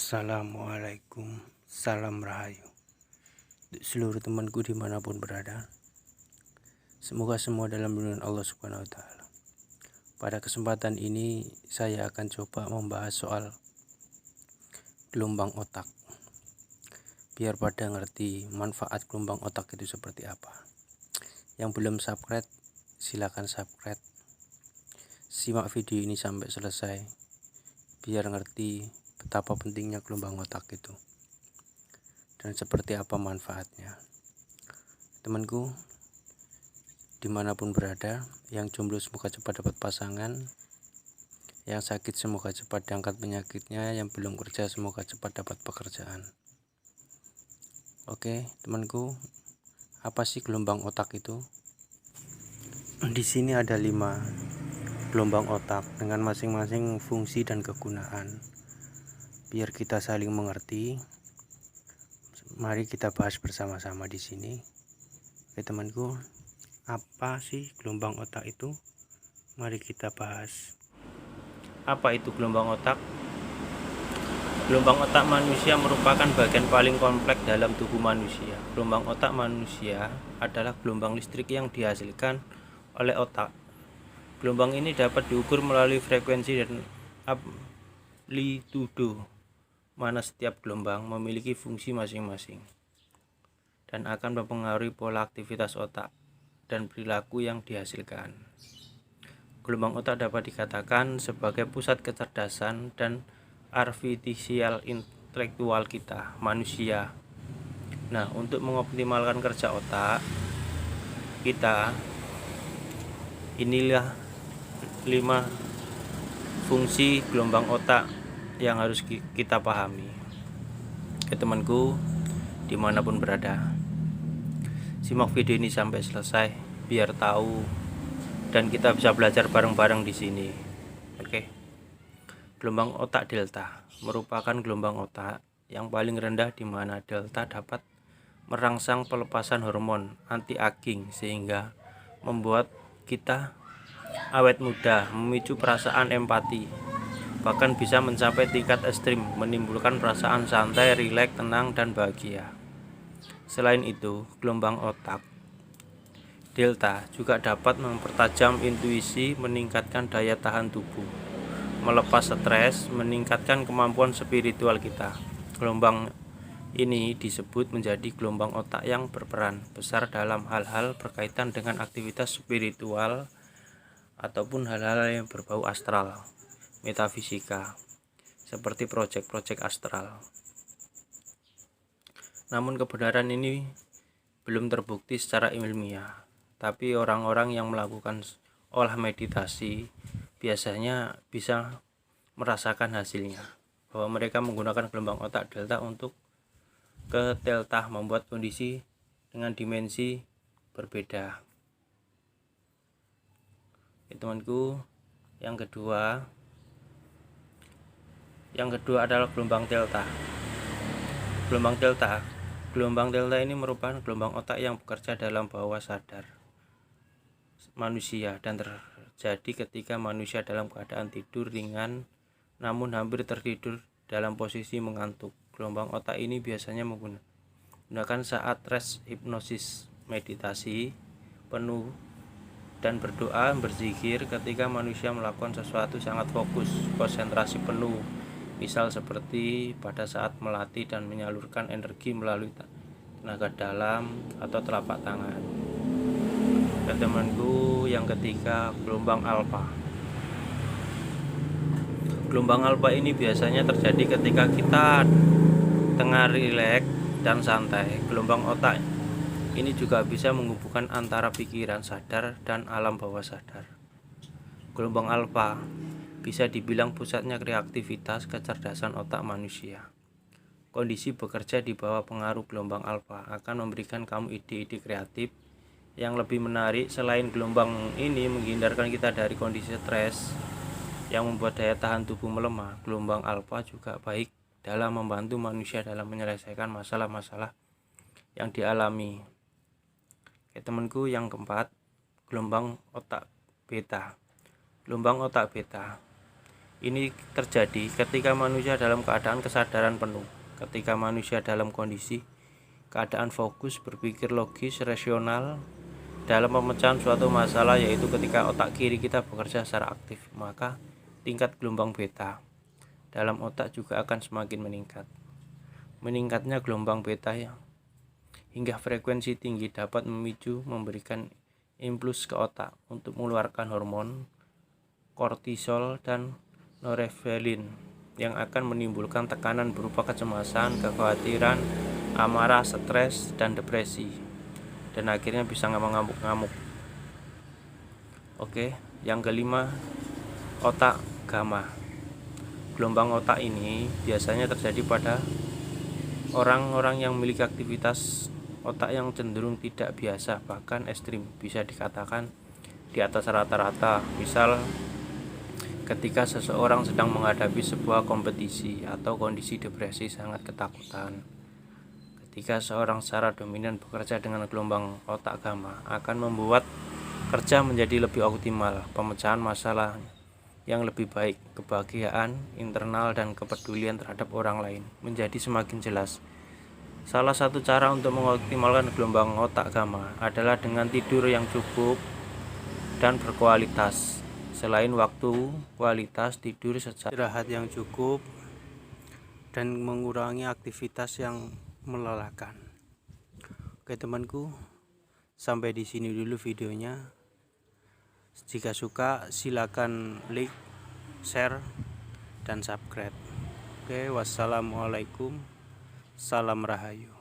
Assalamualaikum, salam rahayu untuk seluruh temanku dimanapun berada. Semoga semua dalam lindungan Allah Subhanahu wa Ta'ala. Pada kesempatan ini saya akan coba membahas soal gelombang otak, biar pada ngerti manfaat gelombang otak itu seperti apa. Yang belum subscribe silakan subscribe, simak video ini sampai selesai biar ngerti betapa pentingnya gelombang otak itu dan seperti apa manfaatnya. Temanku dimanapun berada, yang jomblo semoga cepat dapat pasangan, yang sakit semoga cepat diangkat penyakitnya, yang belum kerja semoga cepat dapat pekerjaan. Oke temanku, apa sih gelombang otak itu? Di sini ada 5 gelombang otak dengan masing-masing fungsi dan kegunaan. Biar kita saling mengerti, mari kita bahas bersama-sama di sini. Oke temanku, apa sih gelombang otak itu? Mari kita bahas. Apa itu gelombang otak? Gelombang otak manusia merupakan bagian paling kompleks dalam tubuh manusia. Gelombang otak manusia adalah gelombang listrik yang dihasilkan oleh otak. Gelombang ini dapat diukur melalui frekuensi dan amplitudo, mana setiap gelombang memiliki fungsi masing-masing dan akan mempengaruhi pola aktivitas otak dan perilaku yang dihasilkan. Gelombang otak dapat dikatakan sebagai pusat kecerdasan dan artifisial intelektual kita, manusia. Nah, untuk mengoptimalkan kerja otak kita, inilah 5 fungsi gelombang otak yang harus kita pahami. Oke temanku, dimanapun berada, simak video ini sampai selesai biar tahu dan kita bisa belajar bareng-bareng di sini. Oke. Gelombang otak delta merupakan gelombang otak yang paling rendah di mana delta dapat merangsang pelepasan hormon anti-aging sehingga membuat kita awet muda, memicu perasaan empati, bahkan bisa mencapai tingkat ekstrim, menimbulkan perasaan santai, rileks, tenang, dan bahagia. Selain itu, gelombang otak delta juga dapat mempertajam intuisi, meningkatkan daya tahan tubuh, melepas stres, meningkatkan kemampuan spiritual kita. Gelombang ini disebut menjadi gelombang otak yang berperan besar dalam hal-hal berkaitan dengan aktivitas spiritual ataupun hal-hal yang berbau astral, metafisika, seperti proyek-proyek astral. Namun kebenaran ini belum terbukti secara ilmiah, tapi orang-orang yang melakukan olah meditasi biasanya bisa merasakan hasilnya, bahwa mereka menggunakan gelombang otak delta untuk ke delta, membuat kondisi dengan dimensi berbeda. Temanku, yang kedua adalah gelombang delta. Gelombang delta ini merupakan gelombang otak yang bekerja dalam bawah sadar manusia dan terjadi ketika manusia dalam keadaan tidur ringan namun hampir tertidur dalam posisi mengantuk. Gelombang otak ini biasanya menggunakan saat rest hipnosis, meditasi penuh, dan berdoa berzikir ketika manusia melakukan sesuatu sangat fokus, konsentrasi penuh, misal seperti pada saat melatih dan menyalurkan energi melalui tenaga dalam atau telapak tangan. Dan temanku, yang ketiga, gelombang alfa. Gelombang alfa ini biasanya terjadi ketika kita tengah rileks dan santai. Gelombang otak ini juga bisa menghubungkan antara pikiran sadar dan alam bawah sadar. Gelombang alfa bisa dibilang pusatnya kreativitas kecerdasan otak manusia. Kondisi bekerja di bawah pengaruh gelombang alfa akan memberikan kamu ide-ide kreatif yang lebih menarik. Selain gelombang ini menghindarkan kita dari kondisi stres yang membuat daya tahan tubuh melemah, gelombang alfa juga baik dalam membantu manusia dalam menyelesaikan masalah-masalah yang dialami. Temanku, yang keempat, gelombang otak beta. Gelombang otak beta Ini terjadi ketika manusia dalam keadaan kesadaran penuh, ketika manusia dalam kondisi keadaan fokus, berpikir logis, rasional dalam pemecahan suatu masalah, yaitu ketika otak kiri kita bekerja secara aktif, maka tingkat gelombang beta dalam otak juga akan semakin meningkat. Meningkatnya gelombang beta hingga frekuensi tinggi dapat memberikan impuls ke otak untuk mengeluarkan hormon kortisol dan norepinefrin yang akan menimbulkan tekanan berupa kecemasan, kekhawatiran, amarah, stres, dan depresi, dan akhirnya bisa ngamuk-ngamuk. Oke, yang kelima, otak gamma. Gelombang otak ini biasanya terjadi pada orang-orang yang memiliki aktivitas otak yang cenderung tidak biasa, bahkan ekstrim, bisa dikatakan di atas rata-rata. Misal ketika seseorang sedang menghadapi sebuah kompetisi atau kondisi depresi sangat ketakutan. Ketika seorang secara dominan bekerja dengan gelombang otak gamma, akan membuat kerja menjadi lebih optimal, pemecahan masalah yang lebih baik, kebahagiaan internal dan kepedulian terhadap orang lain menjadi semakin jelas. Salah satu cara untuk mengoptimalkan gelombang otak gamma adalah dengan tidur yang cukup dan berkualitas. Selain waktu, kualitas tidur secara istirahat yang cukup dan mengurangi aktivitas yang melelahkan. Oke temanku, sampai di sini dulu videonya. Jika suka silakan like, share, dan subscribe. Oke, wassalamualaikum, salam rahayu.